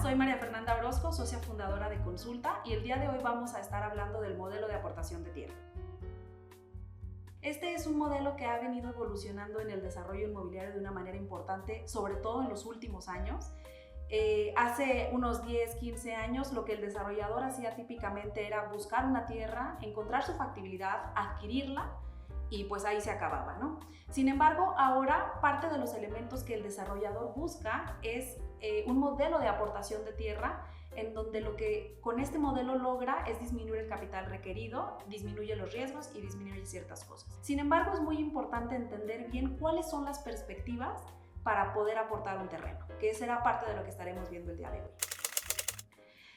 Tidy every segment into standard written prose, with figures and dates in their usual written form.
soy María Fernanda Orozco, socia fundadora de Consulta, y el día de hoy vamos a estar hablando del modelo de aportación de tierra. Este es un modelo que ha venido evolucionando en el desarrollo inmobiliario de una manera importante, sobre todo en los últimos años. Hace unos 10, 15 años lo que el desarrollador hacía típicamente era buscar una tierra, encontrar su factibilidad, adquirirla y pues ahí se acababa, ¿no? Sin embargo, ahora parte de los elementos que el desarrollador busca es un modelo de aportación de tierra en donde lo que con este modelo logra es disminuir el capital requerido, disminuye los riesgos y disminuye ciertas cosas. Sin embargo, es muy importante entender bien cuáles son las perspectivas para poder aportar un terreno, que será parte de lo que estaremos viendo el día de hoy.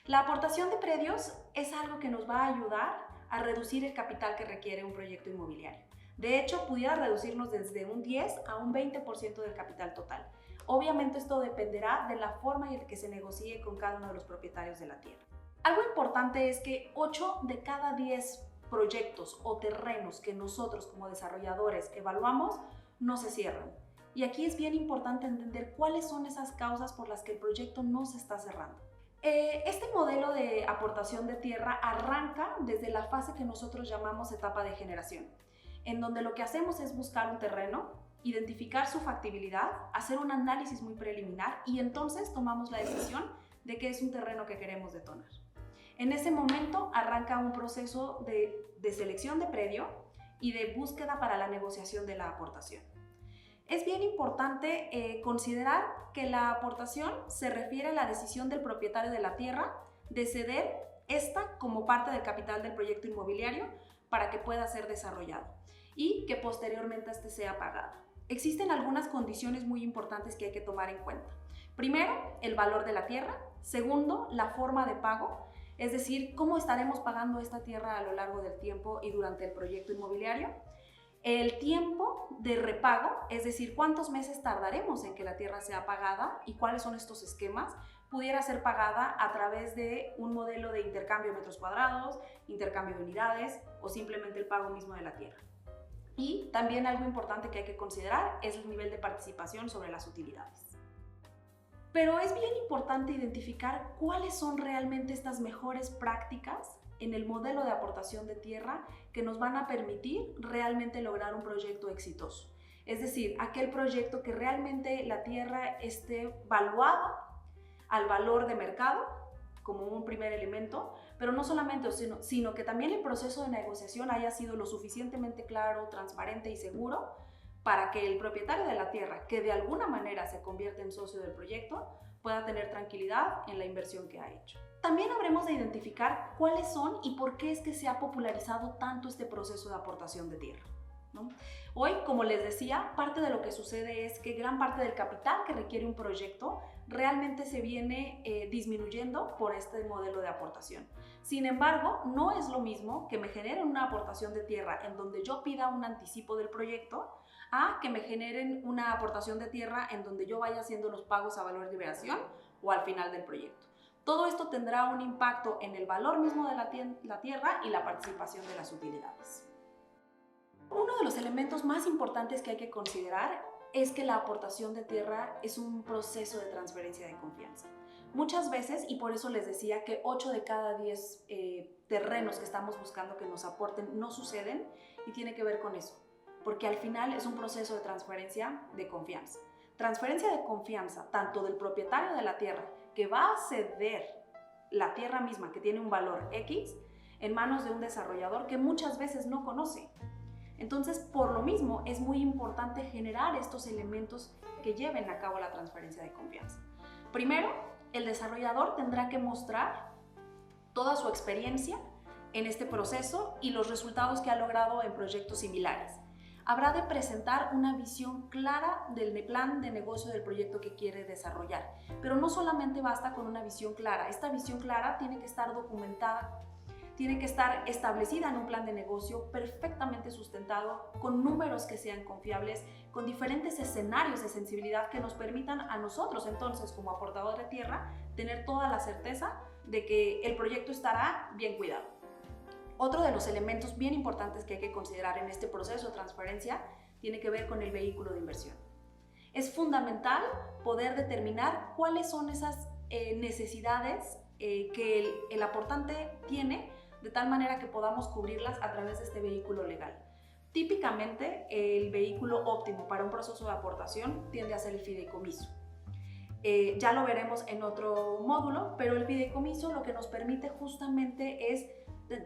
La aportación de predios es algo que nos va a ayudar a reducir el capital que requiere un proyecto inmobiliario. De hecho, pudiera reducirnos desde un 10 a un 20% del capital total. Obviamente esto dependerá de la forma en la que se negocie con cada uno de los propietarios de la tierra. Algo importante es que 8 de cada 10 proyectos o terrenos que nosotros como desarrolladores evaluamos no se cierran. Y aquí es bien importante entender cuáles son esas causas por las que el proyecto no se está cerrando. Este modelo de aportación de tierra arranca desde la fase que nosotros llamamos etapa de generación, en donde lo que hacemos es buscar un terreno, identificar su factibilidad, hacer un análisis muy preliminar y entonces tomamos la decisión de que es un terreno que queremos detonar. En ese momento arranca un proceso de selección de predio y de búsqueda para la negociación de la aportación. Es bien importante considerar que la aportación se refiere a la decisión del propietario de la tierra de ceder esta como parte del capital del proyecto inmobiliario para que pueda ser desarrollado y que posteriormente este sea pagado. Existen algunas condiciones muy importantes que hay que tomar en cuenta. Primero, el valor de la tierra. Segundo, la forma de pago, es decir, cómo estaremos pagando esta tierra a lo largo del tiempo y durante el proyecto inmobiliario. El tiempo de repago, es decir, cuántos meses tardaremos en que la tierra sea pagada y cuáles son estos esquemas. Pudiera ser pagada a través de un modelo de intercambio de metros cuadrados, intercambio de unidades o simplemente el pago mismo de la tierra. Y también algo importante que hay que considerar es el nivel de participación sobre las utilidades. Pero es bien importante identificar cuáles son realmente estas mejores prácticas en el modelo de aportación de tierra que nos van a permitir realmente lograr un proyecto exitoso. Es decir, aquel proyecto que realmente la tierra esté valuada al valor de mercado como un primer elemento, pero no solamente, sino que también el proceso de negociación haya sido lo suficientemente claro, transparente y seguro para que el propietario de la tierra, que de alguna manera se convierte en socio del proyecto, pueda tener tranquilidad en la inversión que ha hecho. También habremos de identificar cuáles son y por qué es que se ha popularizado tanto este proceso de aportación de tierra, ¿no? Hoy, como les decía, parte de lo que sucede es que gran parte del capital que requiere un proyecto realmente se viene disminuyendo por este modelo de aportación. Sin embargo, no es lo mismo que me generen una aportación de tierra en donde yo pida un anticipo del proyecto a que me generen una aportación de tierra en donde yo vaya haciendo los pagos a valor de liberación o al final del proyecto. Todo esto tendrá un impacto en el valor mismo de la tierra y la participación de las utilidades. Uno de los elementos más importantes que hay que considerar es que la aportación de tierra es un proceso de transferencia de confianza. Muchas veces, y por eso les decía que 8 de cada 10 terrenos que estamos buscando que nos aporten no suceden, y tiene que ver con eso, porque al final es un proceso de transferencia de confianza. Transferencia de confianza tanto del propietario de la tierra que va a ceder la tierra misma que tiene un valor X en manos de un desarrollador que muchas veces no conoce. Entonces, por lo mismo, es muy importante generar estos elementos que lleven a cabo la transferencia de confianza. Primero, el desarrollador tendrá que mostrar toda su experiencia en este proceso y los resultados que ha logrado en proyectos similares. Habrá de presentar una visión clara del plan de negocio del proyecto que quiere desarrollar. Pero no solamente basta con una visión clara. Esta visión clara tiene que estar documentada, tiene que estar establecida en un plan de negocio perfectamente sustentado, con números que sean confiables, con diferentes escenarios de sensibilidad que nos permitan a nosotros, entonces, como aportador de tierra, tener toda la certeza de que el proyecto estará bien cuidado. Otro de los elementos bien importantes que hay que considerar en este proceso de transferencia tiene que ver con el vehículo de inversión. Es fundamental poder determinar cuáles son esas necesidades que el aportante tiene, de tal manera que podamos cubrirlas a través de este vehículo legal. Típicamente, el vehículo óptimo para un proceso de aportación tiende a ser el fideicomiso. Ya lo veremos en otro módulo, pero el fideicomiso lo que nos permite justamente es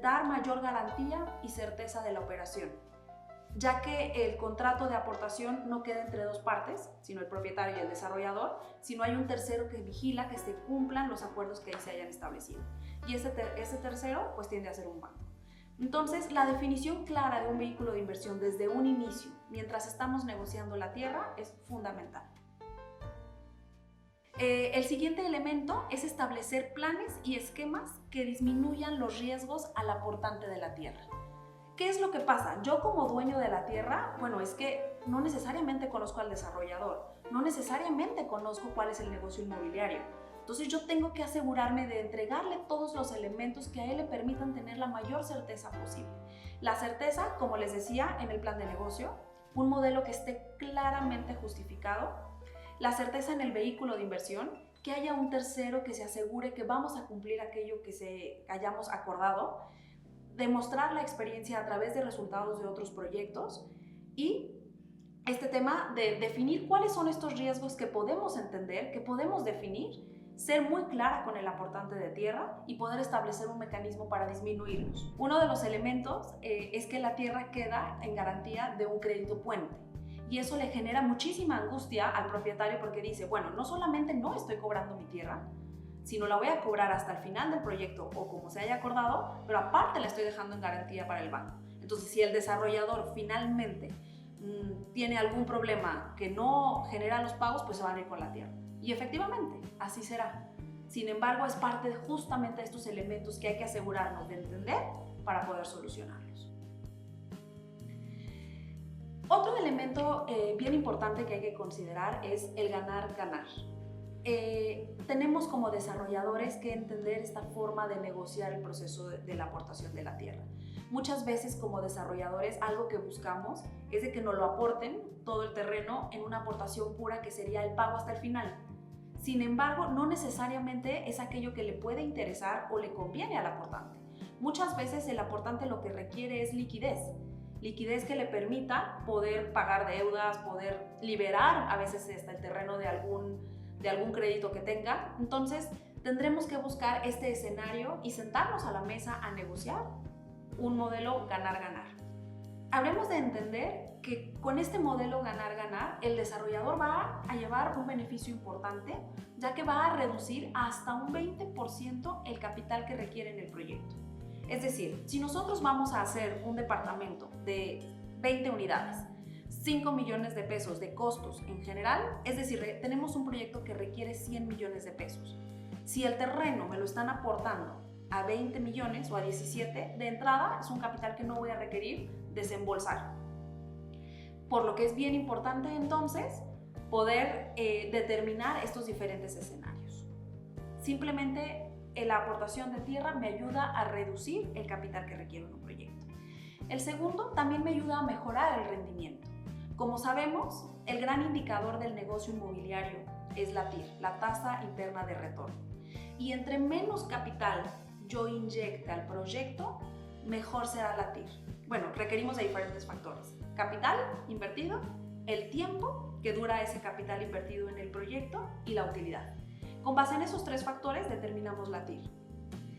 dar mayor garantía y certeza de la operación, ya que el contrato de aportación no queda entre dos partes, sino el propietario y el desarrollador, sino hay un tercero que vigila que se cumplan los acuerdos que ahí se hayan establecido. Y ese tercero pues tiende a ser un banco. Entonces, la definición clara de un vehículo de inversión desde un inicio, mientras estamos negociando la tierra, es fundamental. El siguiente elemento es establecer planes y esquemas que disminuyan los riesgos al aportante de la tierra. ¿Qué es lo que pasa? Yo como dueño de la tierra, bueno, es que no necesariamente conozco al desarrollador, no necesariamente conozco cuál es el negocio inmobiliario. Entonces yo tengo que asegurarme de entregarle todos los elementos que a él le permitan tener la mayor certeza posible. La certeza, como les decía, en el plan de negocio, un modelo que esté claramente justificado, la certeza en el vehículo de inversión, que haya un tercero que se asegure que vamos a cumplir aquello que hayamos acordado, demostrar la experiencia a través de resultados de otros proyectos y este tema de definir cuáles son estos riesgos que podemos entender, que podemos definir, ser muy clara con el aportante de tierra y poder establecer un mecanismo para disminuirlos. Uno de los elementos es que la tierra queda en garantía de un crédito puente. Y eso le genera muchísima angustia al propietario porque dice, bueno, no solamente no estoy cobrando mi tierra, sino la voy a cobrar hasta el final del proyecto o como se haya acordado, pero aparte la estoy dejando en garantía para el banco. Entonces, si el desarrollador finalmente tiene algún problema que no genera los pagos, pues se van a ir con la tierra. Y efectivamente, así será. Sin embargo, es parte de justamente estos elementos que hay que asegurarnos de entender para poder solucionarlos. Otro elemento bien importante que hay que considerar es el ganar-ganar. Tenemos como desarrolladores que entender esta forma de negociar el proceso de la aportación de la tierra. Muchas veces como desarrolladores algo que buscamos es de que nos lo aporten todo el terreno en una aportación pura que sería el pago hasta el final. Sin embargo, no necesariamente es aquello que le puede interesar o le conviene al aportante. Muchas veces el aportante lo que requiere es liquidez que le permita poder pagar deudas, poder liberar a veces hasta el terreno de algún crédito que tenga. Entonces, tendremos que buscar este escenario y sentarnos a la mesa a negociar un modelo ganar-ganar. Habremos de entender que con este modelo ganar-ganar, el desarrollador va a llevar un beneficio importante, ya que va a reducir hasta un 20% el capital que requiere en el proyecto. Es decir, si nosotros vamos a hacer un departamento de 20 unidades, 5 millones de pesos de costos en general, es decir, tenemos un proyecto que requiere 100 millones de pesos. Si el terreno me lo están aportando a 20 millones o a 17, de entrada es un capital que no voy a requerir desembolsar. Por lo que es bien importante entonces poder determinar estos diferentes escenarios. Simplemente la aportación de tierra me ayuda a reducir el capital que requiere un proyecto. El segundo también me ayuda a mejorar el rendimiento. Como sabemos, el gran indicador del negocio inmobiliario es la TIR, la tasa interna de retorno. Y entre menos capital yo inyecte al proyecto, mejor será la TIR. Bueno, requerimos de diferentes factores. Capital invertido, el tiempo que dura ese capital invertido en el proyecto y la utilidad. Con base en esos tres factores determinamos la TIR.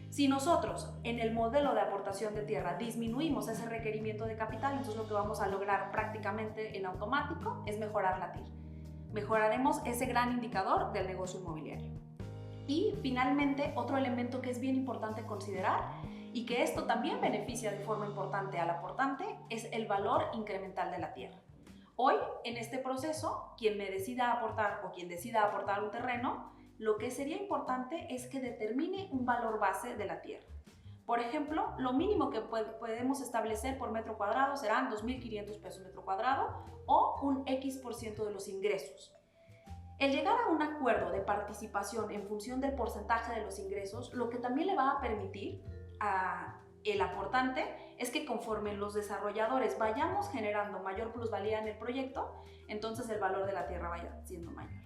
Si nosotros en el modelo de aportación de tierra disminuimos ese requerimiento de capital, entonces lo que vamos a lograr prácticamente en automático es mejorar la TIR. Mejoraremos ese gran indicador del negocio inmobiliario. Y finalmente, otro elemento que es bien importante considerar y que esto también beneficia de forma importante al aportante es el valor incremental de la tierra. Hoy, en este proceso, quien me decida aportar o quien decida aportar un terreno, lo que sería importante es que determine un valor base de la tierra. Por ejemplo, lo mínimo que podemos establecer por metro cuadrado serán 2.500 pesos metro cuadrado o un X% de los ingresos. El llegar a un acuerdo de participación en función del porcentaje de los ingresos, lo que también le va a permitir al aportante es que conforme los desarrolladores vayamos generando mayor plusvalía en el proyecto, entonces el valor de la tierra vaya siendo mayor.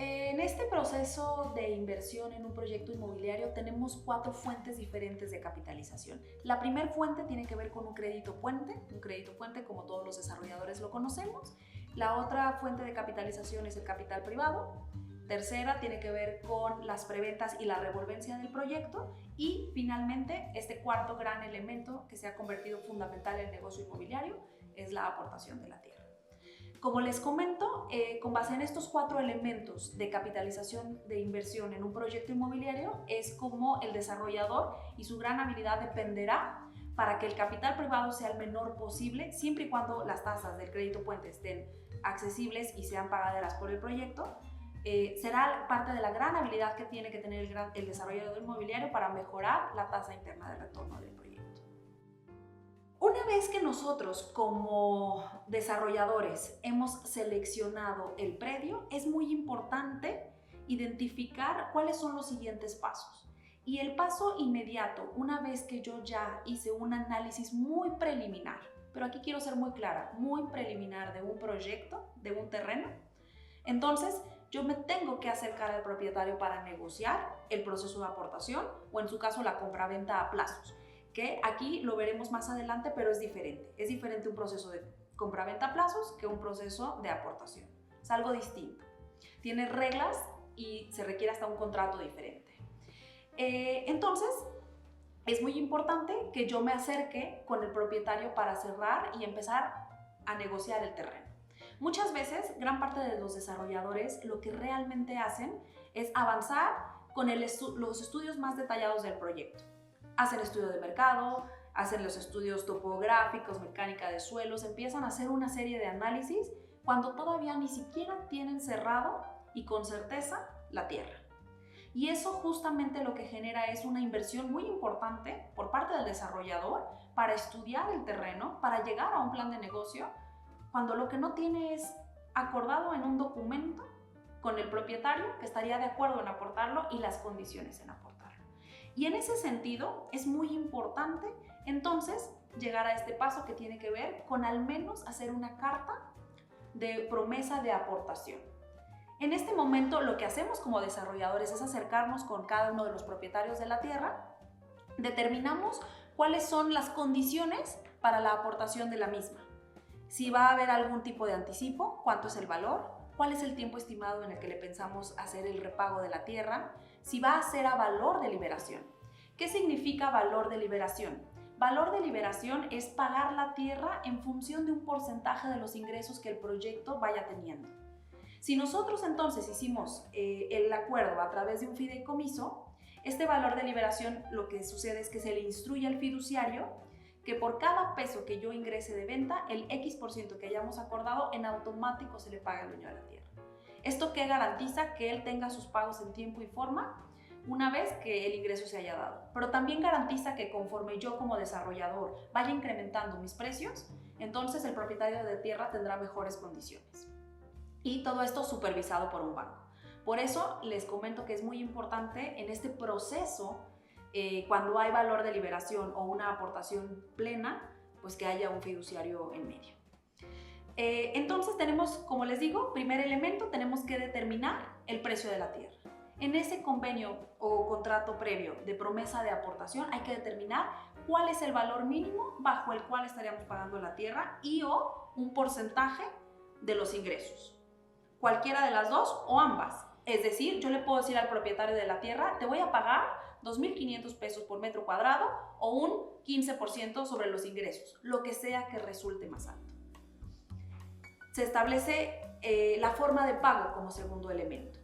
En este proceso de inversión en un proyecto inmobiliario tenemos 4 fuentes diferentes de capitalización. La primera fuente tiene que ver con un crédito puente como todos los desarrolladores lo conocemos. La otra fuente de capitalización es el capital privado. Tercera tiene que ver con las preventas y la revolvencia del proyecto. Y finalmente, este cuarto gran elemento que se ha convertido fundamental en el negocio inmobiliario es la aportación de la tierra. Como les comento, con base en estos 4 elementos de capitalización de inversión en un proyecto inmobiliario, es como el desarrollador y su gran habilidad dependerá para que el capital privado sea el menor posible, siempre y cuando las tasas del crédito puente estén accesibles y sean pagaderas por el proyecto. Será parte de la gran habilidad que tiene que tener el desarrollador inmobiliario para mejorar la tasa interna de retorno del proyecto. Una vez que nosotros como desarrolladores hemos seleccionado el predio, es muy importante identificar cuáles son los siguientes pasos. Y el paso inmediato, una vez que yo ya hice un análisis muy preliminar, pero aquí quiero ser muy clara, muy preliminar de un proyecto, de un terreno, entonces yo me tengo que acercar al propietario para negociar el proceso de aportación o en su caso la compraventa a plazos, que aquí lo veremos más adelante, pero es diferente. Es diferente un proceso de compraventa a plazos que un proceso de aportación. Es algo distinto. Tiene reglas y se requiere hasta un contrato diferente. Entonces, es muy importante que yo me acerque con el propietario para cerrar y empezar a negociar el terreno. Muchas veces, gran parte de los desarrolladores lo que realmente hacen es avanzar con los estudios más detallados del proyecto. Hacen estudio de mercado, hacen los estudios topográficos, mecánica de suelos, empiezan a hacer una serie de análisis cuando todavía ni siquiera tienen cerrado y con certeza la tierra. Y eso justamente lo que genera es una inversión muy importante por parte del desarrollador para estudiar el terreno, para llegar a un plan de negocio, cuando lo que no tiene es acordado en un documento con el propietario que estaría de acuerdo en aportarlo y las condiciones en aportarlo. Y en ese sentido es muy importante entonces llegar a este paso que tiene que ver con al menos hacer una carta de promesa de aportación. En este momento lo que hacemos como desarrolladores es acercarnos con cada uno de los propietarios de la tierra, determinamos cuáles son las condiciones para la aportación de la misma. Si va a haber algún tipo de anticipo, cuánto es el valor, cuál es el tiempo estimado en el que le pensamos hacer el repago de la tierra, si va a ser a valor de liberación. ¿Qué significa valor de liberación? Valor de liberación es pagar la tierra en función de un porcentaje de los ingresos que el proyecto vaya teniendo. Si nosotros entonces hicimos el acuerdo a través de un fideicomiso, este valor de liberación lo que sucede es que se le instruye al fiduciario que por cada peso que yo ingrese de venta, el X% que hayamos acordado en automático se le paga al dueño de la tierra. ¿Esto qué garantiza? Que él tenga sus pagos en tiempo y forma una vez que el ingreso se haya dado. Pero también garantiza que conforme yo como desarrollador vaya incrementando mis precios, entonces el propietario de tierra tendrá mejores condiciones. Y todo esto supervisado por un banco. Por eso les comento que es muy importante en este proceso, cuando hay valor de liberación o una aportación plena, pues que haya un fiduciario en medio. Entonces tenemos, como les digo, primer elemento, tenemos que determinar el precio de la tierra. En ese convenio o contrato previo de promesa de aportación hay que determinar cuál es el valor mínimo bajo el cual estaríamos pagando la tierra y o un porcentaje de los ingresos. Cualquiera de las dos o ambas. Es decir, yo le puedo decir al propietario de la tierra, te voy a pagar 2.500 pesos por metro cuadrado o un 15% sobre los ingresos, lo que sea que resulte más alto. Se establece la forma de pago como segundo elemento.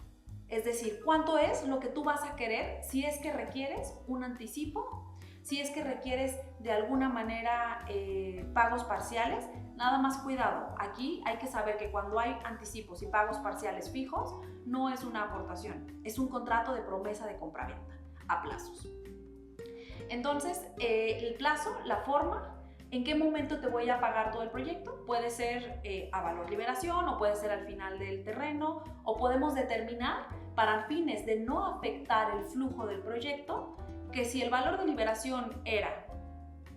Es decir, cuánto es lo que tú vas a querer si es que requieres un anticipo, si es que requieres de alguna manera pagos parciales. Nada más cuidado, aquí hay que saber que cuando hay anticipos y pagos parciales fijos, no es una aportación, es un contrato de promesa de compraventa a plazos. Entonces, el plazo, la forma, ¿en qué momento te voy a pagar todo el proyecto? Puede ser a valor liberación o puede ser al final del terreno, o podemos determinar para fines de no afectar el flujo del proyecto que si el valor de liberación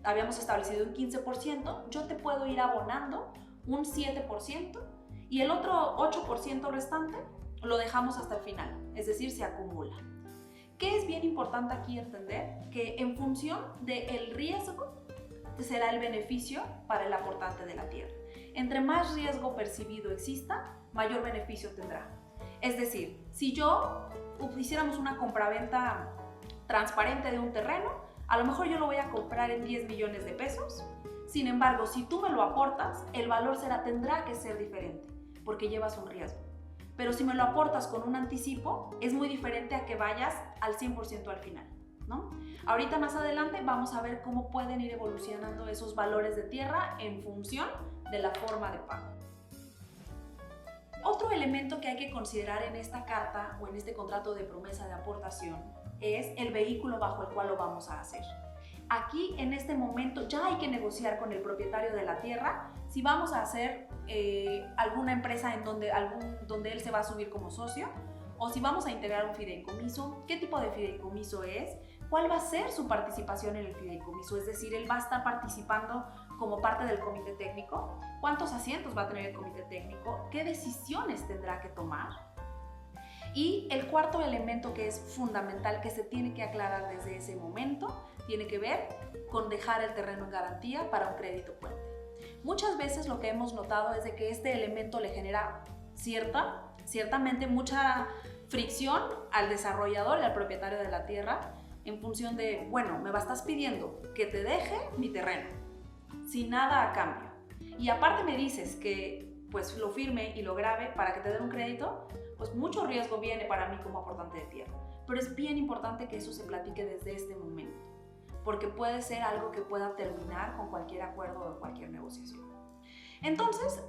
habíamos establecido un 15%, yo te puedo ir abonando un 7% y el otro 8% restante lo dejamos hasta el final, es decir, se acumula. ¿Qué es bien importante aquí entender? Que en función del riesgo será el beneficio para el aportante de la tierra. Entre más riesgo percibido exista, mayor beneficio tendrá. Es decir, si hiciéramos una compraventa transparente de un terreno, a lo mejor yo lo voy a comprar en 10 millones de pesos. Sin embargo, si tú me lo aportas, el valor tendrá que ser diferente, porque llevas un riesgo. Pero si me lo aportas con un anticipo, es muy diferente a que vayas al 100% al final, ¿no? Ahorita más adelante vamos a ver cómo pueden ir evolucionando esos valores de tierra en función de la forma de pago. Otro elemento que hay que considerar en esta carta o en este contrato de promesa de aportación es el vehículo bajo el cual lo vamos a hacer. Aquí, en este momento, ya hay que negociar con el propietario de la tierra si vamos a hacer alguna empresa donde él se va a subir como socio, o si vamos a integrar un fideicomiso, qué tipo de fideicomiso es, cuál va a ser su participación en el fideicomiso, es decir, él va a estar participando como parte del comité técnico, cuántos asientos va a tener el comité técnico, qué decisiones tendrá que tomar. Y el cuarto elemento que es fundamental, que se tiene que aclarar desde ese momento, tiene que ver con dejar el terreno en garantía para un crédito puente. Muchas veces lo que hemos notado es de que este elemento le genera ciertamente mucha fricción al desarrollador y al propietario de la tierra en función de, bueno, me estás pidiendo que te deje mi terreno sin nada a cambio. Y aparte me dices que pues lo firme y lo grabe para que te den un crédito, pues mucho riesgo viene para mí como aportante de tierra. Pero es bien importante que eso se platique desde este momento, porque puede ser algo que pueda terminar con cualquier acuerdo o cualquier negociación. Entonces,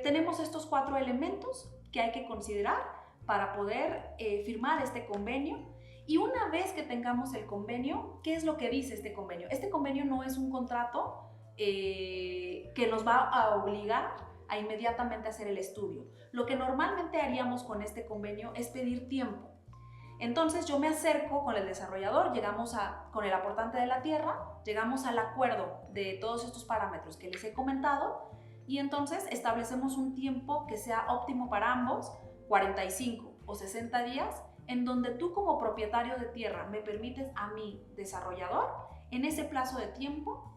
tenemos estos 4 elementos que hay que considerar para poder firmar este convenio. Y una vez que tengamos el convenio, ¿qué es lo que dice este convenio? Este convenio no es un contrato que nos va a obligar a inmediatamente hacer el estudio. Lo que normalmente haríamos con este convenio es pedir tiempo. Entonces yo me acerco con el desarrollador, con el aportante de la tierra, llegamos al acuerdo de todos estos parámetros que les he comentado y entonces establecemos un tiempo que sea óptimo para ambos, 45 o 60 días, en donde tú como propietario de tierra me permites a mí, desarrollador, en ese plazo de tiempo,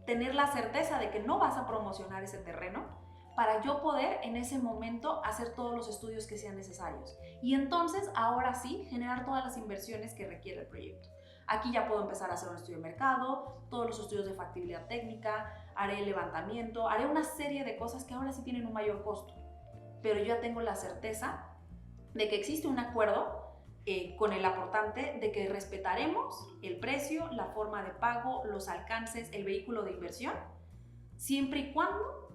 tener la certeza de que no vas a promocionar ese terreno, para yo poder en ese momento hacer todos los estudios que sean necesarios. Y entonces, ahora sí, generar todas las inversiones que requiere el proyecto. Aquí ya puedo empezar a hacer un estudio de mercado, todos los estudios de factibilidad técnica, haré el levantamiento, haré una serie de cosas que ahora sí tienen un mayor costo. Pero yo ya tengo la certeza de que existe un acuerdo con el aportante de que respetaremos el precio, la forma de pago, los alcances, el vehículo de inversión, siempre y cuando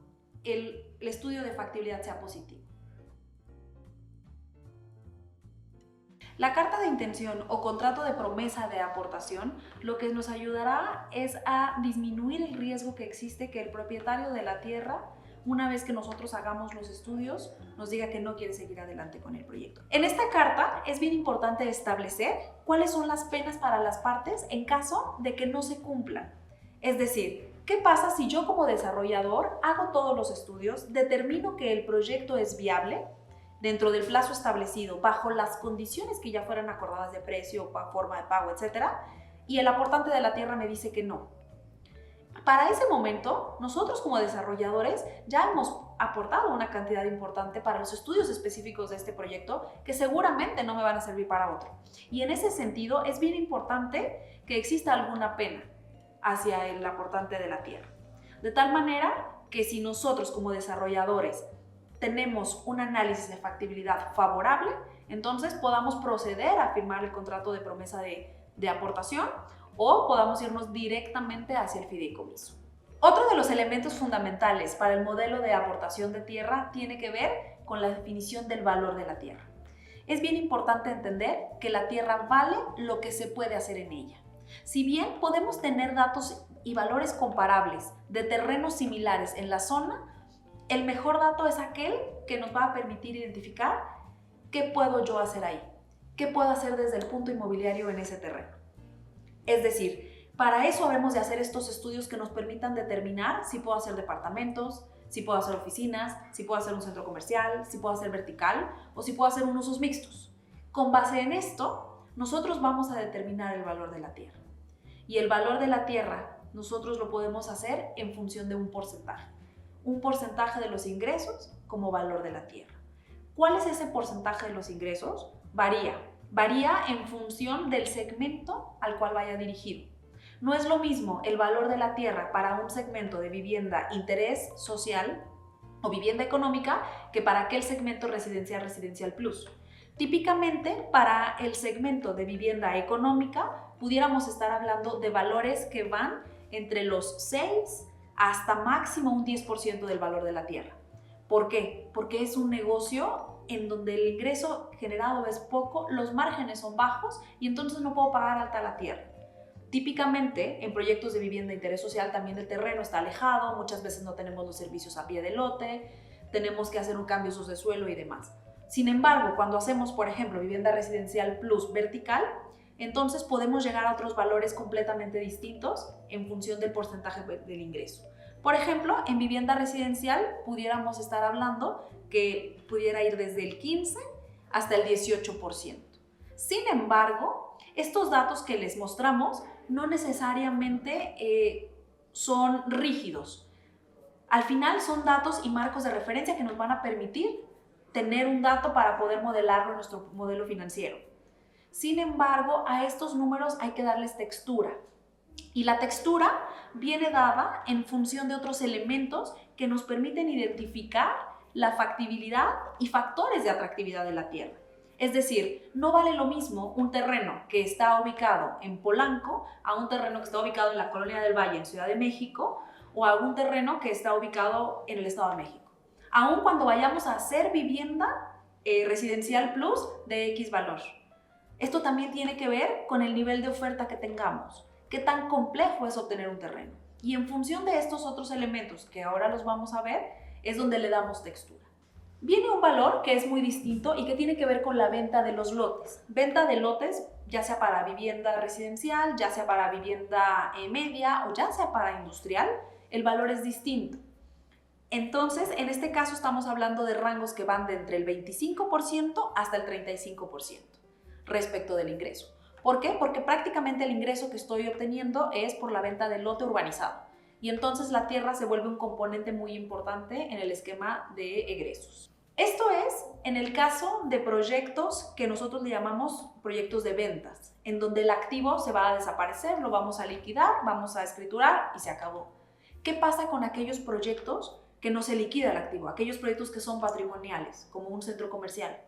el estudio de factibilidad sea positivo. La carta de intención o contrato de promesa de aportación lo que nos ayudará es a disminuir el riesgo que existe que el propietario de la tierra, una vez que nosotros hagamos los estudios, nos diga que no quiere seguir adelante con el proyecto. En esta carta es bien importante establecer cuáles son las penas para las partes en caso de que no se cumplan. Es decir, ¿qué pasa si yo como desarrollador hago todos los estudios, determino que el proyecto es viable dentro del plazo establecido, bajo las condiciones que ya fueran acordadas de precio, forma de pago, etcétera, y el aportante de la tierra me dice que no? Para ese momento, nosotros como desarrolladores ya hemos aportado una cantidad importante para los estudios específicos de este proyecto que seguramente no me van a servir para otro. Y en ese sentido es bien importante que exista alguna pena hacia el aportante de la tierra. De tal manera que si nosotros como desarrolladores tenemos un análisis de factibilidad favorable, entonces podamos proceder a firmar el contrato de promesa de aportación o podamos irnos directamente hacia el fideicomiso. Otro de los elementos fundamentales para el modelo de aportación de tierra tiene que ver con la definición del valor de la tierra. Es bien importante entender que la tierra vale lo que se puede hacer en ella. Si bien podemos tener datos y valores comparables de terrenos similares en la zona, el mejor dato es aquel que nos va a permitir identificar qué puedo yo hacer ahí, qué puedo hacer desde el punto inmobiliario en ese terreno. Es decir, para eso habremos de hacer estos estudios que nos permitan determinar si puedo hacer departamentos, si puedo hacer oficinas, si puedo hacer un centro comercial, si puedo hacer vertical o si puedo hacer unos usos mixtos. Con base en esto, nosotros vamos a determinar el valor de la tierra. Y el valor de la tierra nosotros lo podemos hacer en función de un porcentaje. Un porcentaje de los ingresos como valor de la tierra. ¿Cuál es ese porcentaje de los ingresos? Varía en función del segmento al cual vaya dirigido. No es lo mismo el valor de la tierra para un segmento de vivienda interés social o vivienda económica que para aquel segmento residencial plus. Típicamente, para el segmento de vivienda económica, pudiéramos estar hablando de valores que van entre los 6 hasta máximo un 10% del valor de la tierra. ¿Por qué? Porque es un negocio en donde el ingreso generado es poco, los márgenes son bajos y entonces no puedo pagar alta la tierra. Típicamente, en proyectos de vivienda de interés social también el terreno está alejado, muchas veces no tenemos los servicios a pie de lote, tenemos que hacer un cambio de usos de suelo y demás. Sin embargo, cuando hacemos, por ejemplo, vivienda residencial plus vertical, entonces podemos llegar a otros valores completamente distintos en función del porcentaje del ingreso. Por ejemplo, en vivienda residencial pudiéramos estar hablando que pudiera ir desde el 15 hasta el 18%. Sin embargo, estos datos que les mostramos no necesariamente son rígidos. Al final son datos y marcos de referencia que nos van a permitir tener un dato para poder modelarlo en nuestro modelo financiero. Sin embargo, a estos números hay que darles textura. Y la textura viene dada en función de otros elementos que nos permiten identificar la factibilidad y factores de atractividad de la tierra. Es decir, no vale lo mismo un terreno que está ubicado en Polanco a un terreno que está ubicado en la Colonia del Valle, en Ciudad de México, o a un terreno que está ubicado en el Estado de México. Aun cuando vayamos a hacer vivienda residencial plus de X valor. Esto también tiene que ver con el nivel de oferta que tengamos. Qué tan complejo es obtener un terreno. Y en función de estos otros elementos que ahora los vamos a ver, es donde le damos textura. Viene un valor que es muy distinto y que tiene que ver con la venta de los lotes. Venta de lotes, ya sea para vivienda residencial, ya sea para vivienda media o ya sea para industrial, el valor es distinto. Entonces, en este caso estamos hablando de rangos que van de entre el 25% hasta el 35% respecto del ingreso. ¿Por qué? Porque prácticamente el ingreso que estoy obteniendo es por la venta del lote urbanizado. Y entonces la tierra se vuelve un componente muy importante en el esquema de egresos. Esto es en el caso de proyectos que nosotros le llamamos proyectos de ventas, en donde el activo se va a desaparecer, lo vamos a liquidar, vamos a escriturar y se acabó. ¿Qué pasa con aquellos proyectos que no se liquida el activo? Aquellos proyectos que son patrimoniales, como un centro comercial.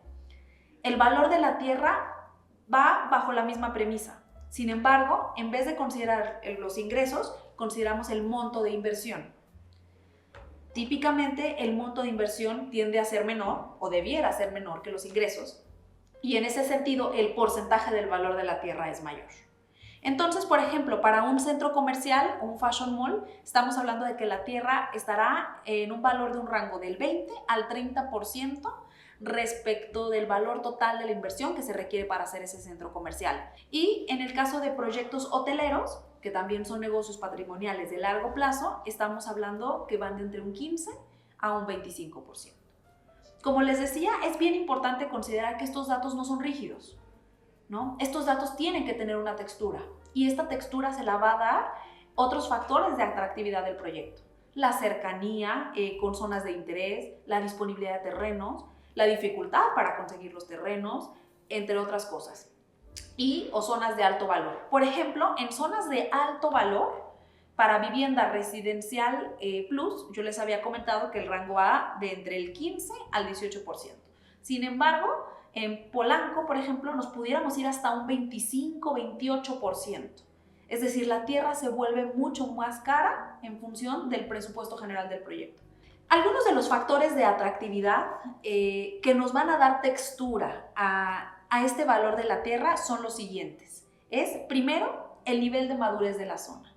El valor de la tierra va bajo la misma premisa. Sin embargo, en vez de considerar los ingresos, consideramos el monto de inversión. Típicamente, el monto de inversión tiende a ser menor, o debiera ser menor que los ingresos, y en ese sentido, el porcentaje del valor de la tierra es mayor. Entonces, por ejemplo, para un centro comercial o un fashion mall, estamos hablando de que la tierra estará en un valor de un rango del 20 al 30% respecto del valor total de la inversión que se requiere para hacer ese centro comercial. Y en el caso de proyectos hoteleros, que también son negocios patrimoniales de largo plazo, estamos hablando que van de entre un 15 a un 25%. Como les decía, es bien importante considerar que estos datos no son rígidos, ¿no? Estos datos tienen que tener una textura y esta textura se la va a dar otros factores de atractividad del proyecto. La cercanía con zonas de interés, la disponibilidad de terrenos, la dificultad para conseguir los terrenos, entre otras cosas. O zonas de alto valor. Por ejemplo, en zonas de alto valor, para vivienda residencial plus, yo les había comentado que el rango va de entre el 15 al 18%. Sin embargo, en Polanco, por ejemplo, nos pudiéramos ir hasta un 25-28%. Es decir, la tierra se vuelve mucho más cara en función del presupuesto general del proyecto. Algunos de los factores de atractividad que nos van a dar textura a este valor de la tierra son los siguientes. Primero, el nivel de madurez de la zona.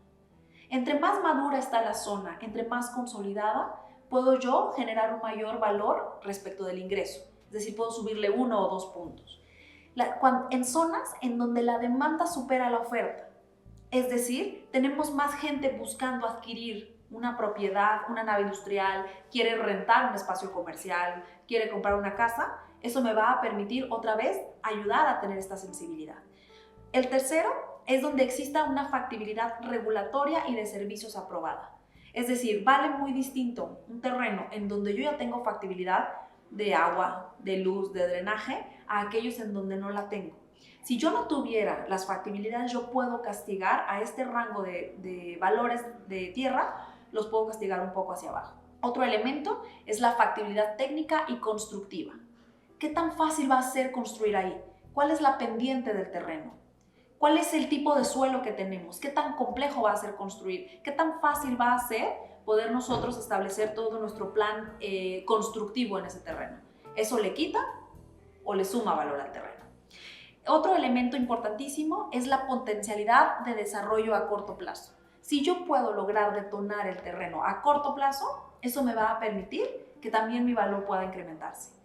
Entre más madura está la zona, entre más consolidada, puedo yo generar un mayor valor respecto del ingreso. Es decir, puedo subirle 1 o 2 puntos. En zonas en donde la demanda supera la oferta. Es decir, tenemos más gente buscando adquirir una propiedad, una nave industrial, quiere rentar un espacio comercial, quiere comprar una casa, eso me va a permitir otra vez ayudar a tener esta sensibilidad. El tercero es donde exista una factibilidad regulatoria y de servicios aprobada. Es decir, vale muy distinto un terreno en donde yo ya tengo factibilidad de agua, de luz, de drenaje, a aquellos en donde no la tengo. Si yo no tuviera las factibilidades, yo puedo castigar a este rango de valores de tierra, los puedo castigar un poco hacia abajo. Otro elemento es la factibilidad técnica y constructiva. ¿Qué tan fácil va a ser construir ahí? ¿Cuál es la pendiente del terreno? ¿Cuál es el tipo de suelo que tenemos? ¿Qué tan complejo va a ser construir? ¿Qué tan fácil va a ser poder nosotros establecer todo nuestro plan constructivo en ese terreno? ¿Eso le quita o le suma valor al terreno? Otro elemento importantísimo es la potencialidad de desarrollo a corto plazo. Si yo puedo lograr detonar el terreno a corto plazo, eso me va a permitir que también mi valor pueda incrementarse.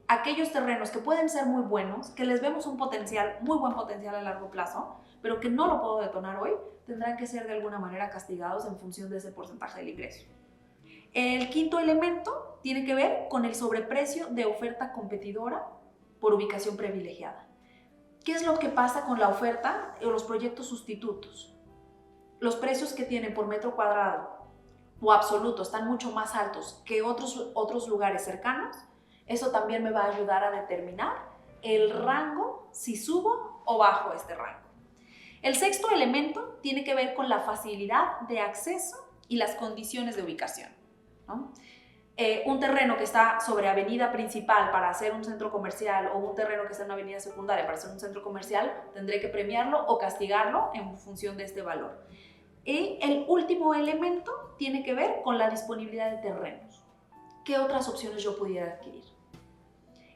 Aquellos terrenos que pueden ser muy buenos, que les vemos un potencial, muy buen potencial a largo plazo, pero que no lo puedo detonar hoy, tendrán que ser de alguna manera castigados en función de ese porcentaje del ingreso. El quinto elemento tiene que ver con el sobreprecio de oferta competidora por ubicación privilegiada. ¿Qué es lo que pasa con la oferta o los proyectos sustitutos? Los precios que tienen por metro cuadrado o absoluto están mucho más altos que otros lugares cercanos. Eso también me va a ayudar a determinar el rango, si subo o bajo este rango. El sexto elemento tiene que ver con la facilidad de acceso y las condiciones de ubicación, ¿no? Un terreno que está sobre avenida principal para hacer un centro comercial o un terreno que está en una avenida secundaria para hacer un centro comercial, tendré que premiarlo o castigarlo en función de este valor. Y el último elemento tiene que ver con la disponibilidad de terrenos. ¿Qué otras opciones yo pudiera adquirir?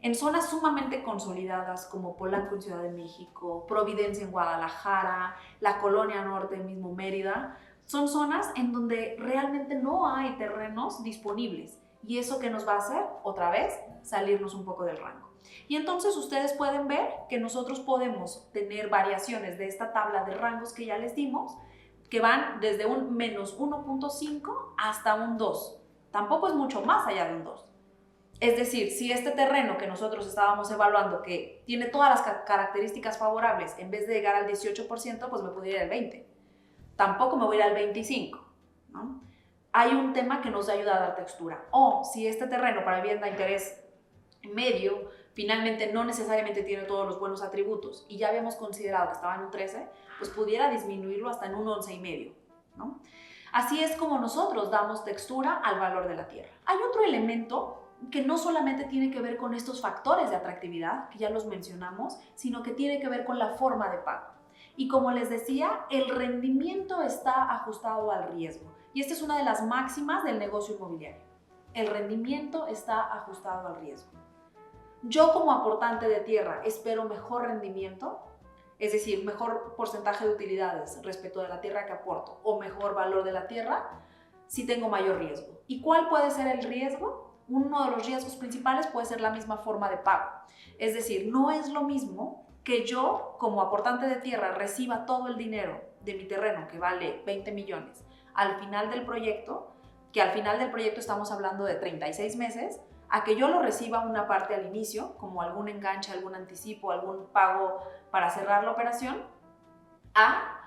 En zonas sumamente consolidadas como Polanco en Ciudad de México, Providencia en Guadalajara, la Colonia Norte, mismo Mérida, son zonas en donde realmente no hay terrenos disponibles. ¿Y eso qué nos va a hacer? Otra vez, salirnos un poco del rango. Y entonces ustedes pueden ver que nosotros podemos tener variaciones de esta tabla de rangos que ya les dimos, que van desde un menos 1.5 hasta un 2. Tampoco es mucho más allá de un 2. Es decir, si este terreno que nosotros estábamos evaluando, que tiene todas las características favorables, en vez de llegar al 18%, pues me pudiera ir al 20%. Tampoco me voy a ir al 25%, ¿no? Hay un tema que nos ayuda a dar textura. O si este terreno para vivienda de interés medio finalmente no necesariamente tiene todos los buenos atributos y ya habíamos considerado que estaba en un 13, pues pudiera disminuirlo hasta en un 11,5, ¿no? Así es como nosotros damos textura al valor de la tierra. Hay otro elemento que no solamente tiene que ver con estos factores de atractividad, que ya los mencionamos, sino que tiene que ver con la forma de pago. Y como les decía, el rendimiento está ajustado al riesgo. Y esta es una de las máximas del negocio inmobiliario. El rendimiento está ajustado al riesgo. Yo como aportante de tierra espero mejor rendimiento, es decir, mejor porcentaje de utilidades respecto de la tierra que aporto o mejor valor de la tierra si tengo mayor riesgo. ¿Y cuál puede ser el riesgo? Uno de los riesgos principales puede ser la misma forma de pago. Es decir, no es lo mismo que yo como aportante de tierra reciba todo el dinero de mi terreno que vale 20 millones al final del proyecto, que al final del proyecto estamos hablando de 36 meses, a que yo lo reciba una parte al inicio, como algún enganche, algún anticipo, algún pago para cerrar la operación, a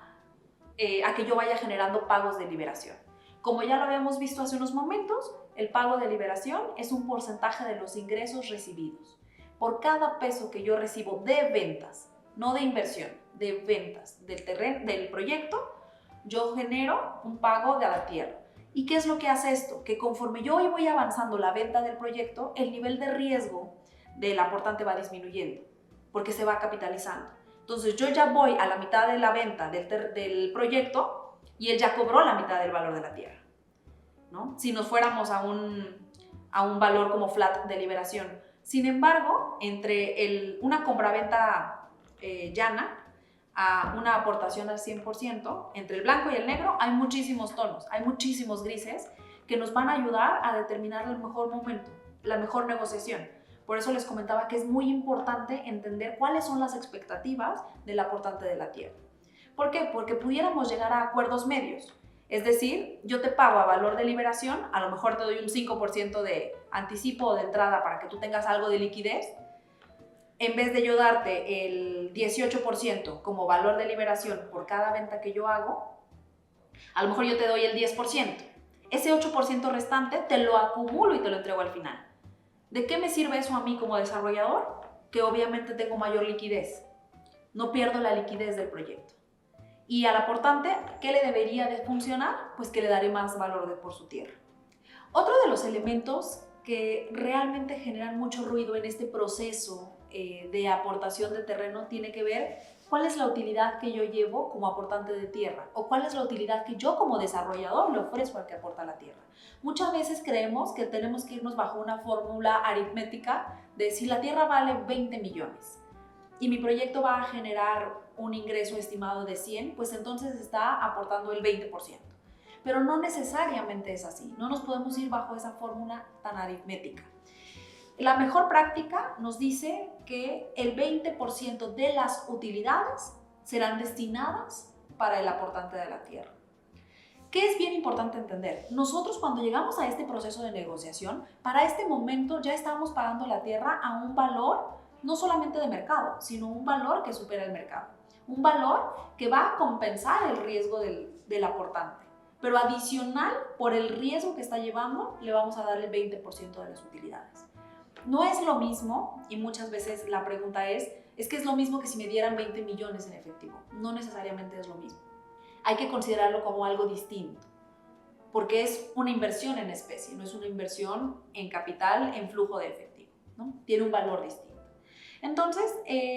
que yo vaya generando pagos de liberación. Como ya lo habíamos visto hace unos momentos, el pago de liberación es un porcentaje de los ingresos recibidos. Por cada peso que yo recibo de ventas, no de inversión, de ventas del proyecto, yo genero un pago de la tierra. ¿Y qué es lo que hace esto? Que conforme yo voy avanzando la venta del proyecto, el nivel de riesgo del aportante va disminuyendo, porque se va capitalizando. Entonces yo ya voy a la mitad de la venta del proyecto y él ya cobró la mitad del valor de la tierra, ¿no? Si nos fuéramos a un valor como flat de liberación. Sin embargo, entre una compraventa llana a una aportación al 100%, entre el blanco y el negro hay muchísimos tonos, hay muchísimos grises que nos van a ayudar a determinar el mejor momento, la mejor negociación. Por eso les comentaba que es muy importante entender cuáles son las expectativas del aportante de la tierra. ¿Por qué? Porque pudiéramos llegar a acuerdos medios. Es decir, yo te pago a valor de liberación, a lo mejor te doy un 5% de anticipo o de entrada para que tú tengas algo de liquidez. En vez de yo darte el 18% como valor de liberación por cada venta que yo hago, a lo mejor yo te doy el 10%. Ese 8% restante te lo acumulo y te lo entrego al final. ¿De qué me sirve eso a mí como desarrollador? Que obviamente tengo mayor liquidez. No pierdo la liquidez del proyecto. Y al aportante, ¿qué le debería de funcionar? Pues que le daré más valor por su tierra. Otro de los elementos que realmente generan mucho ruido en este proceso de aportación de terreno tiene que ver cuál es la utilidad que yo llevo como aportante de tierra o cuál es la utilidad que yo como desarrollador le ofrezco al que aporta la tierra. Muchas veces creemos que tenemos que irnos bajo una fórmula aritmética de si la tierra vale 20 millones y mi proyecto va a generar un ingreso estimado de 100, pues entonces está aportando el 20%. Pero no necesariamente es así, no nos podemos ir bajo esa fórmula tan aritmética. La mejor práctica nos dice que el 20% de las utilidades serán destinadas para el aportante de la tierra. ¿Qué es bien importante entender? Nosotros cuando llegamos a este proceso de negociación, para este momento ya estamos pagando la tierra a un valor no solamente de mercado, sino un valor que supera el mercado. Un valor que va a compensar el riesgo del aportante. Pero adicional, por el riesgo que está llevando, le vamos a dar el 20% de las utilidades. No es lo mismo, y muchas veces la pregunta es que es lo mismo que si me dieran 20 millones en efectivo. No necesariamente es lo mismo. Hay que considerarlo como algo distinto, porque es una inversión en especie, no es una inversión en capital, en flujo de efectivo, ¿no? Tiene un valor distinto. Entonces,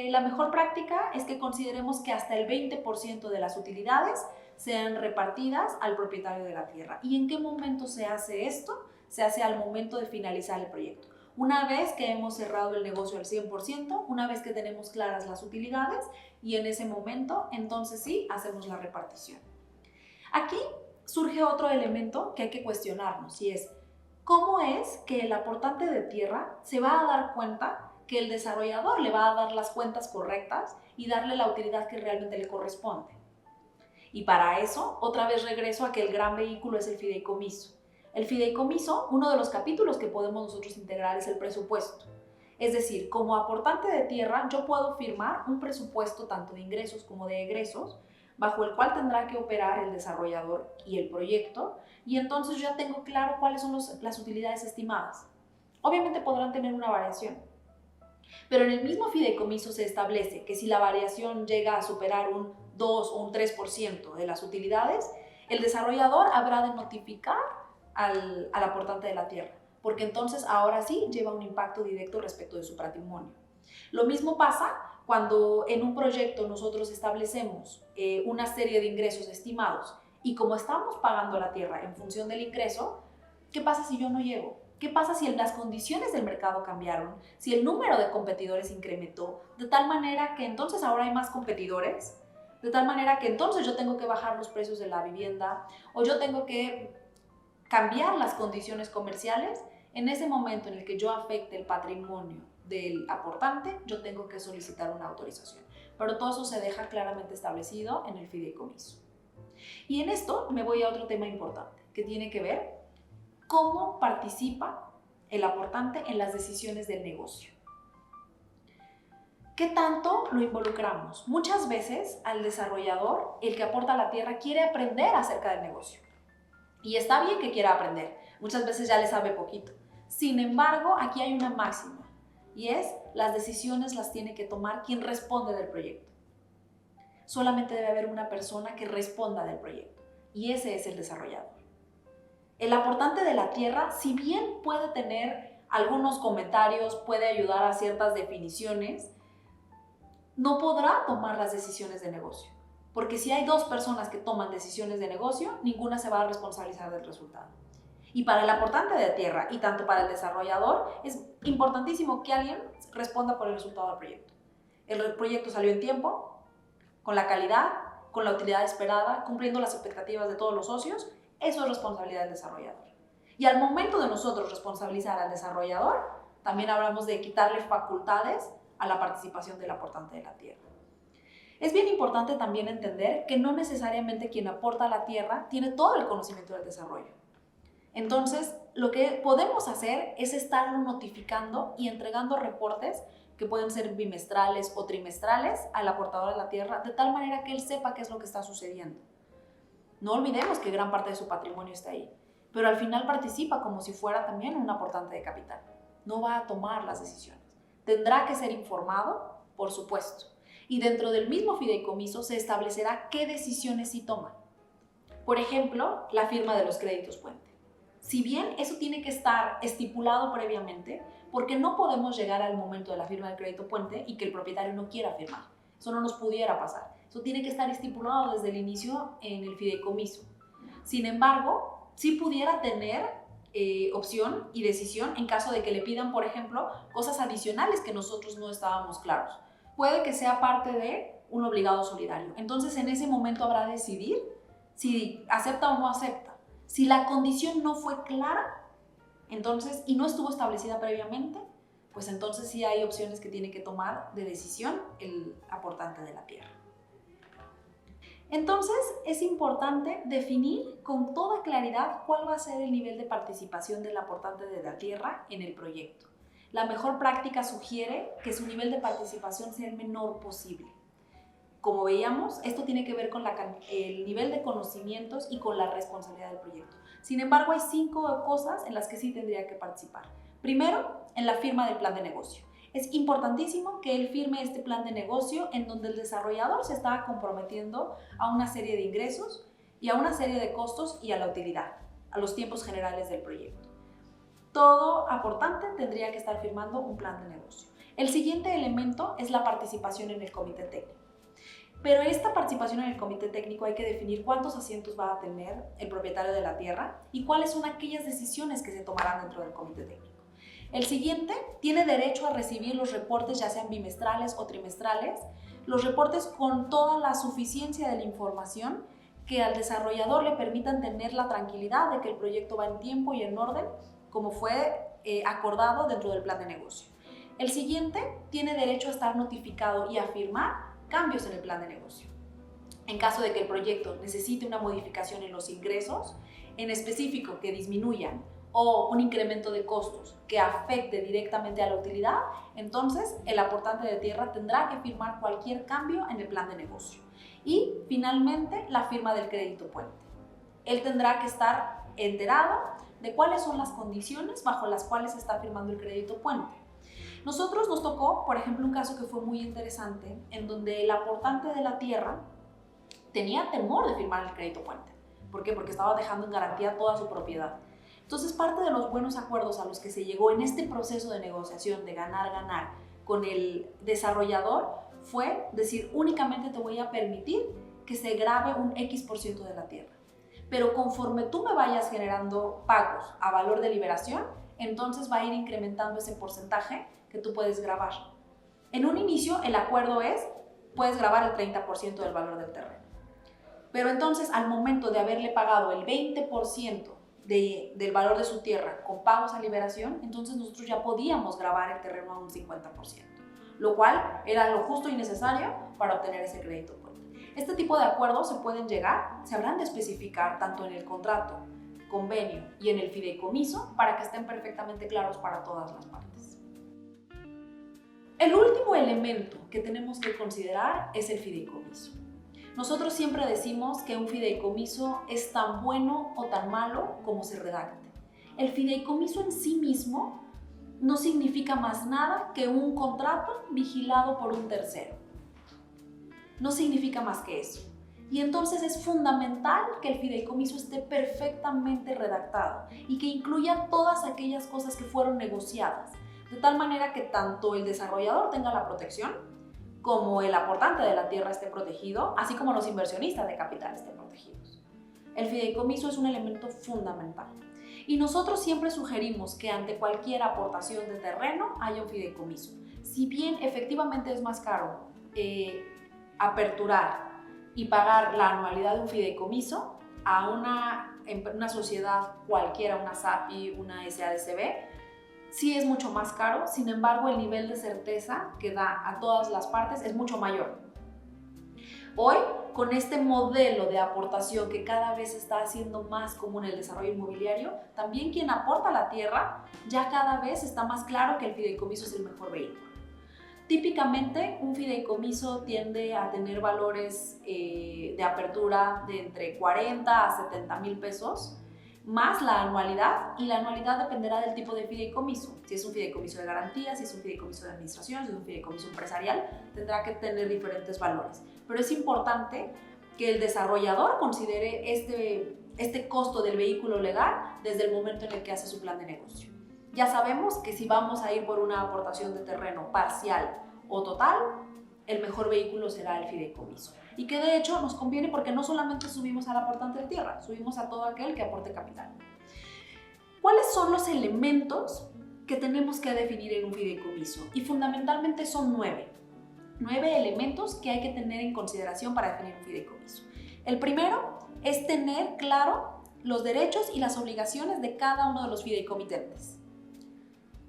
la mejor práctica es que consideremos que hasta el 20% de las utilidades sean repartidas al propietario de la tierra. ¿Y en qué momento se hace esto? Se hace al momento de finalizar el proyecto. Una vez que hemos cerrado el negocio al 100%, una vez que tenemos claras las utilidades y en ese momento, entonces sí, hacemos la repartición. Aquí surge otro elemento que hay que cuestionarnos y es, ¿cómo es que el aportante de tierra se va a dar cuenta que el desarrollador le va a dar las cuentas correctas y darle la utilidad que realmente le corresponde? Y para eso, otra vez regreso a que el gran vehículo es el fideicomiso. El fideicomiso, uno de los capítulos que podemos nosotros integrar es el presupuesto. Es decir, como aportante de tierra, yo puedo firmar un presupuesto tanto de ingresos como de egresos, bajo el cual tendrá que operar el desarrollador y el proyecto, y entonces ya tengo claro cuáles son las utilidades estimadas. Obviamente podrán tener una variación, pero en el mismo fideicomiso se establece que si la variación llega a superar un 2 o un 3% de las utilidades, el desarrollador habrá de notificar al aportante de la tierra, porque entonces ahora sí lleva un impacto directo respecto de su patrimonio. Lo mismo pasa cuando en un proyecto nosotros establecemos una serie de ingresos estimados y como estamos pagando la tierra en función del ingreso, ¿qué pasa si yo no llego? ¿Qué pasa si las condiciones del mercado cambiaron? Si el número de competidores incrementó, de tal manera que entonces ahora hay más competidores, de tal manera que entonces yo tengo que bajar los precios de la vivienda o yo tengo que cambiar las condiciones comerciales. En ese momento en el que yo afecte el patrimonio del aportante, yo tengo que solicitar una autorización. Pero todo eso se deja claramente establecido en el fideicomiso. Y en esto me voy a otro tema importante, que tiene que ver cómo participa el aportante en las decisiones del negocio. ¿Qué tanto lo involucramos? Muchas veces al desarrollador, el que aporta la tierra, quiere aprender acerca del negocio. Y está bien que quiera aprender. Muchas veces ya le sabe poquito. Sin embargo, aquí hay una máxima. Y es, las decisiones las tiene que tomar quien responde del proyecto. Solamente debe haber una persona que responda del proyecto. Y ese es el desarrollador. El aportante de la tierra, si bien puede tener algunos comentarios, puede ayudar a ciertas definiciones, no podrá tomar las decisiones de negocio. Porque si hay dos personas que toman decisiones de negocio, ninguna se va a responsabilizar del resultado. Y para el aportante de tierra y tanto para el desarrollador, es importantísimo que alguien responda por el resultado del proyecto. El proyecto salió en tiempo, con la calidad, con la utilidad esperada, cumpliendo las expectativas de todos los socios. Eso es responsabilidad del desarrollador. Y al momento de nosotros responsabilizar al desarrollador, también hablamos de quitarle facultades a la participación del aportante de la tierra. Es bien importante también entender que no necesariamente quien aporta a la tierra tiene todo el conocimiento del desarrollo. Entonces, lo que podemos hacer es estarlo notificando y entregando reportes que pueden ser bimestrales o trimestrales al aportador de la tierra, de tal manera que él sepa qué es lo que está sucediendo. No olvidemos que gran parte de su patrimonio está ahí, pero al final participa como si fuera también un aportante de capital. No va a tomar las decisiones. Tendrá que ser informado, por supuesto, y dentro del mismo fideicomiso se establecerá qué decisiones sí toma. Por ejemplo, la firma de los créditos puente. Si bien eso tiene que estar estipulado previamente, porque no podemos llegar al momento de la firma del crédito puente y que el propietario no quiera firmar. Eso no nos pudiera pasar. Eso tiene que estar estipulado desde el inicio en el fideicomiso. Sin embargo, sí pudiera tener opción y decisión en caso de que le pidan, por ejemplo, cosas adicionales que nosotros no estábamos claros. Puede que sea parte de un obligado solidario. Entonces, en ese momento habrá de decidir si acepta o no acepta. Si la condición no fue clara, entonces, y no estuvo establecida previamente, pues entonces sí hay opciones que tiene que tomar de decisión el aportante de la tierra. Entonces, es importante definir con toda claridad cuál va a ser el nivel de participación del aportante de la tierra en el proyecto. La mejor práctica sugiere que su nivel de participación sea el menor posible. Como veíamos, esto tiene que ver con el nivel de conocimientos y con la responsabilidad del proyecto. Sin embargo, hay 5 cosas en las que sí tendría que participar. Primero, en la firma del plan de negocio. Es importantísimo que él firme este plan de negocio en donde el desarrollador se está comprometiendo a una serie de ingresos y a una serie de costos y a la utilidad, a los tiempos generales del proyecto. Todo aportante tendría que estar firmando un plan de negocio. El siguiente elemento es la participación en el comité técnico. Pero esta participación en el comité técnico hay que definir cuántos asientos va a tener el propietario de la tierra y cuáles son aquellas decisiones que se tomarán dentro del comité técnico. El siguiente tiene derecho a recibir los reportes, ya sean bimestrales o trimestrales, los reportes con toda la suficiencia de la información que al desarrollador le permitan tener la tranquilidad de que el proyecto va en tiempo y en orden, como fue acordado dentro del plan de negocio. El siguiente tiene derecho a estar notificado y a firmar cambios en el plan de negocio. En caso de que el proyecto necesite una modificación en los ingresos, en específico que disminuyan o un incremento de costos que afecte directamente a la utilidad, entonces el aportante de tierra tendrá que firmar cualquier cambio en el plan de negocio. Y finalmente, la firma del crédito puente. Él tendrá que estar enterado de cuáles son las condiciones bajo las cuales se está firmando el crédito puente. Nosotros nos tocó, por ejemplo, un caso que fue muy interesante, en donde el aportante de la tierra tenía temor de firmar el crédito puente. ¿Por qué? Porque estaba dejando en garantía toda su propiedad. Entonces, parte de los buenos acuerdos a los que se llegó en este proceso de negociación de ganar-ganar con el desarrollador fue decir, únicamente te voy a permitir que se grabe un X% de la tierra. Pero conforme tú me vayas generando pagos a valor de liberación, entonces va a ir incrementando ese porcentaje que tú puedes grabar. En un inicio, el acuerdo es, puedes grabar el 30% del valor del terreno. Pero entonces, al momento de haberle pagado el 20% del valor de su tierra con pagos a liberación, entonces nosotros ya podíamos grabar el terreno a un 50%, lo cual era lo justo y necesario para obtener ese crédito puente. Este tipo de acuerdos se habrán de especificar tanto en el contrato, convenio y en el fideicomiso para que estén perfectamente claros para todas las partes. El último elemento que tenemos que considerar es el fideicomiso. Nosotros siempre decimos que un fideicomiso es tan bueno o tan malo como se redacte. El fideicomiso en sí mismo no significa más nada que un contrato vigilado por un tercero. No significa más que eso. Y entonces es fundamental que el fideicomiso esté perfectamente redactado y que incluya todas aquellas cosas que fueron negociadas, de tal manera que tanto el desarrollador tenga la protección, como el aportante de la tierra esté protegido, así como los inversionistas de capital estén protegidos. El fideicomiso es un elemento fundamental. Y nosotros siempre sugerimos que ante cualquier aportación de terreno haya un fideicomiso. Si bien efectivamente es más caro aperturar y pagar la anualidad de un fideicomiso a una sociedad cualquiera, una SAPI, una SADCB, sí es mucho más caro. Sin embargo, el nivel de certeza que da a todas las partes es mucho mayor. Hoy, con este modelo de aportación que cada vez está haciendo más común el desarrollo inmobiliario, también quien aporta la tierra, ya cada vez está más claro que el fideicomiso es el mejor vehículo. Típicamente, un fideicomiso tiende a tener valores de apertura de entre 40 a 70 mil pesos, más la anualidad, y la anualidad dependerá del tipo de fideicomiso. Si es un fideicomiso de garantía, si es un fideicomiso de administración, si es un fideicomiso empresarial, tendrá que tener diferentes valores. Pero es importante que el desarrollador considere este costo del vehículo legal desde el momento en el que hace su plan de negocio. Ya sabemos que si vamos a ir por una aportación de terreno parcial o total, el mejor vehículo será el fideicomiso. Y que de hecho nos conviene porque no solamente subimos al aportante de tierra, subimos a todo aquel que aporte capital. ¿Cuáles son los elementos que tenemos que definir en un fideicomiso? Y fundamentalmente son 9 elementos que hay que tener en consideración para definir un fideicomiso. El primero es tener claro los derechos y las obligaciones de cada uno de los fideicomitentes.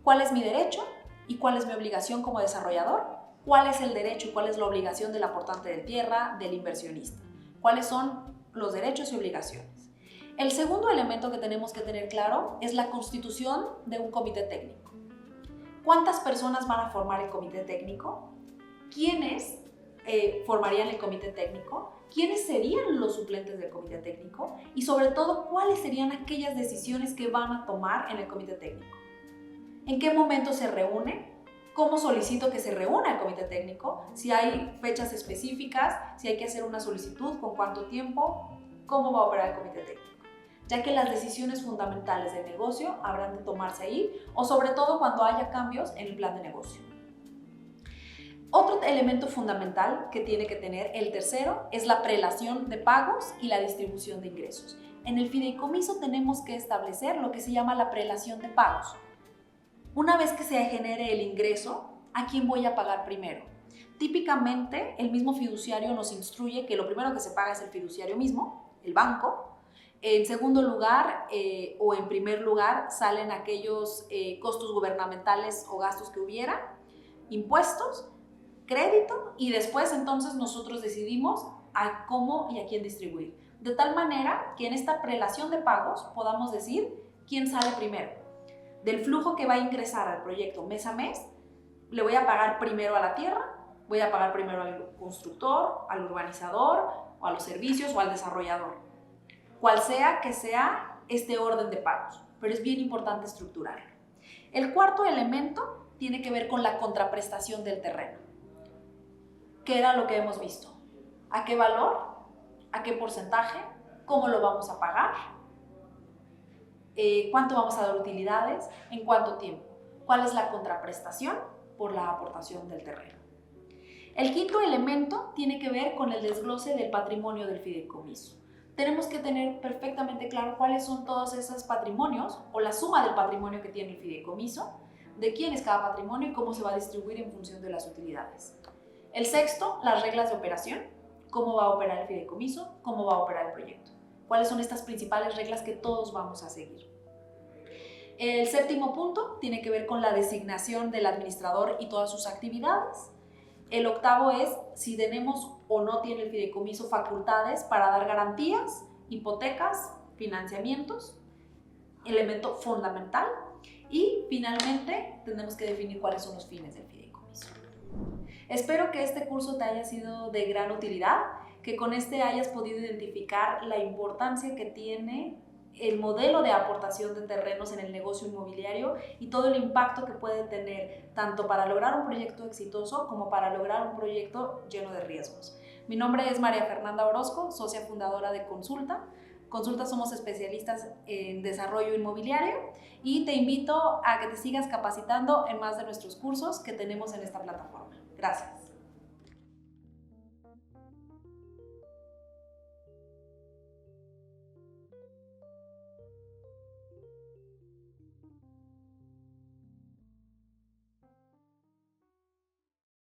¿Cuál es mi derecho y cuál es mi obligación como desarrollador? ¿Cuál es el derecho y cuál es la obligación del aportante de tierra, del inversionista? ¿Cuáles son los derechos y obligaciones? El segundo elemento que tenemos que tener claro es la constitución de un comité técnico. ¿Cuántas personas van a formar el comité técnico? ¿Quiénes formarían el comité técnico? ¿Quiénes serían los suplentes del comité técnico? Y sobre todo, ¿cuáles serían aquellas decisiones que van a tomar en el comité técnico? ¿En qué momento se reúne? ¿Cómo solicito que se reúna el comité técnico? Si hay fechas específicas, si hay que hacer una solicitud, con cuánto tiempo, cómo va a operar el comité técnico. Ya que las decisiones fundamentales del negocio habrán de tomarse ahí, o sobre todo cuando haya cambios en el plan de negocio. Otro elemento fundamental que tiene que tener el tercero es la prelación de pagos y la distribución de ingresos. En el fideicomiso tenemos que establecer lo que se llama la prelación de pagos. Una vez que se genere el ingreso, ¿a quién voy a pagar primero? Típicamente, el mismo fiduciario nos instruye que lo primero que se paga es el fiduciario mismo, el banco. En segundo lugar, o en primer lugar, salen aquellos costos gubernamentales o gastos que hubiera, impuestos, crédito, y después entonces nosotros decidimos a cómo y a quién distribuir. De tal manera que en esta prelación de pagos podamos decir quién sale primero. Del flujo que va a ingresar al proyecto mes a mes, le voy a pagar primero a la tierra, voy a pagar primero al constructor, al urbanizador, o a los servicios, o al desarrollador. Cual sea que sea este orden de pagos, pero es bien importante estructurarlo. El cuarto elemento tiene que ver con la contraprestación del terreno. ¿Qué era lo que hemos visto? ¿A qué valor? ¿A qué porcentaje? ¿Cómo lo vamos a pagar? ¿Cuánto vamos a dar utilidades? ¿En cuánto tiempo? ¿Cuál es la contraprestación por la aportación del terreno? El quinto elemento tiene que ver con el desglose del patrimonio del fideicomiso. Tenemos que tener perfectamente claro cuáles son todos esos patrimonios o la suma del patrimonio que tiene el fideicomiso, de quién es cada patrimonio y cómo se va a distribuir en función de las utilidades. El sexto, las reglas de operación, cómo va a operar el fideicomiso, cómo va a operar el proyecto. ¿Cuáles son estas principales reglas que todos vamos a seguir? El séptimo punto tiene que ver con la designación del administrador y todas sus actividades. El octavo es si tenemos o no tiene el fideicomiso facultades para dar garantías, hipotecas, financiamientos, elemento fundamental. Y finalmente tenemos que definir cuáles son los fines del fideicomiso. Espero que este curso te haya sido de gran utilidad, que con este hayas podido identificar la importancia que tiene el modelo de aportación de terrenos en el negocio inmobiliario y todo el impacto que puede tener tanto para lograr un proyecto exitoso como para lograr un proyecto lleno de riesgos. Mi nombre es María Fernanda Orozco, socia fundadora de Consulta. Consulta somos especialistas en desarrollo inmobiliario y te invito a que te sigas capacitando en más de nuestros cursos que tenemos en esta plataforma. Gracias.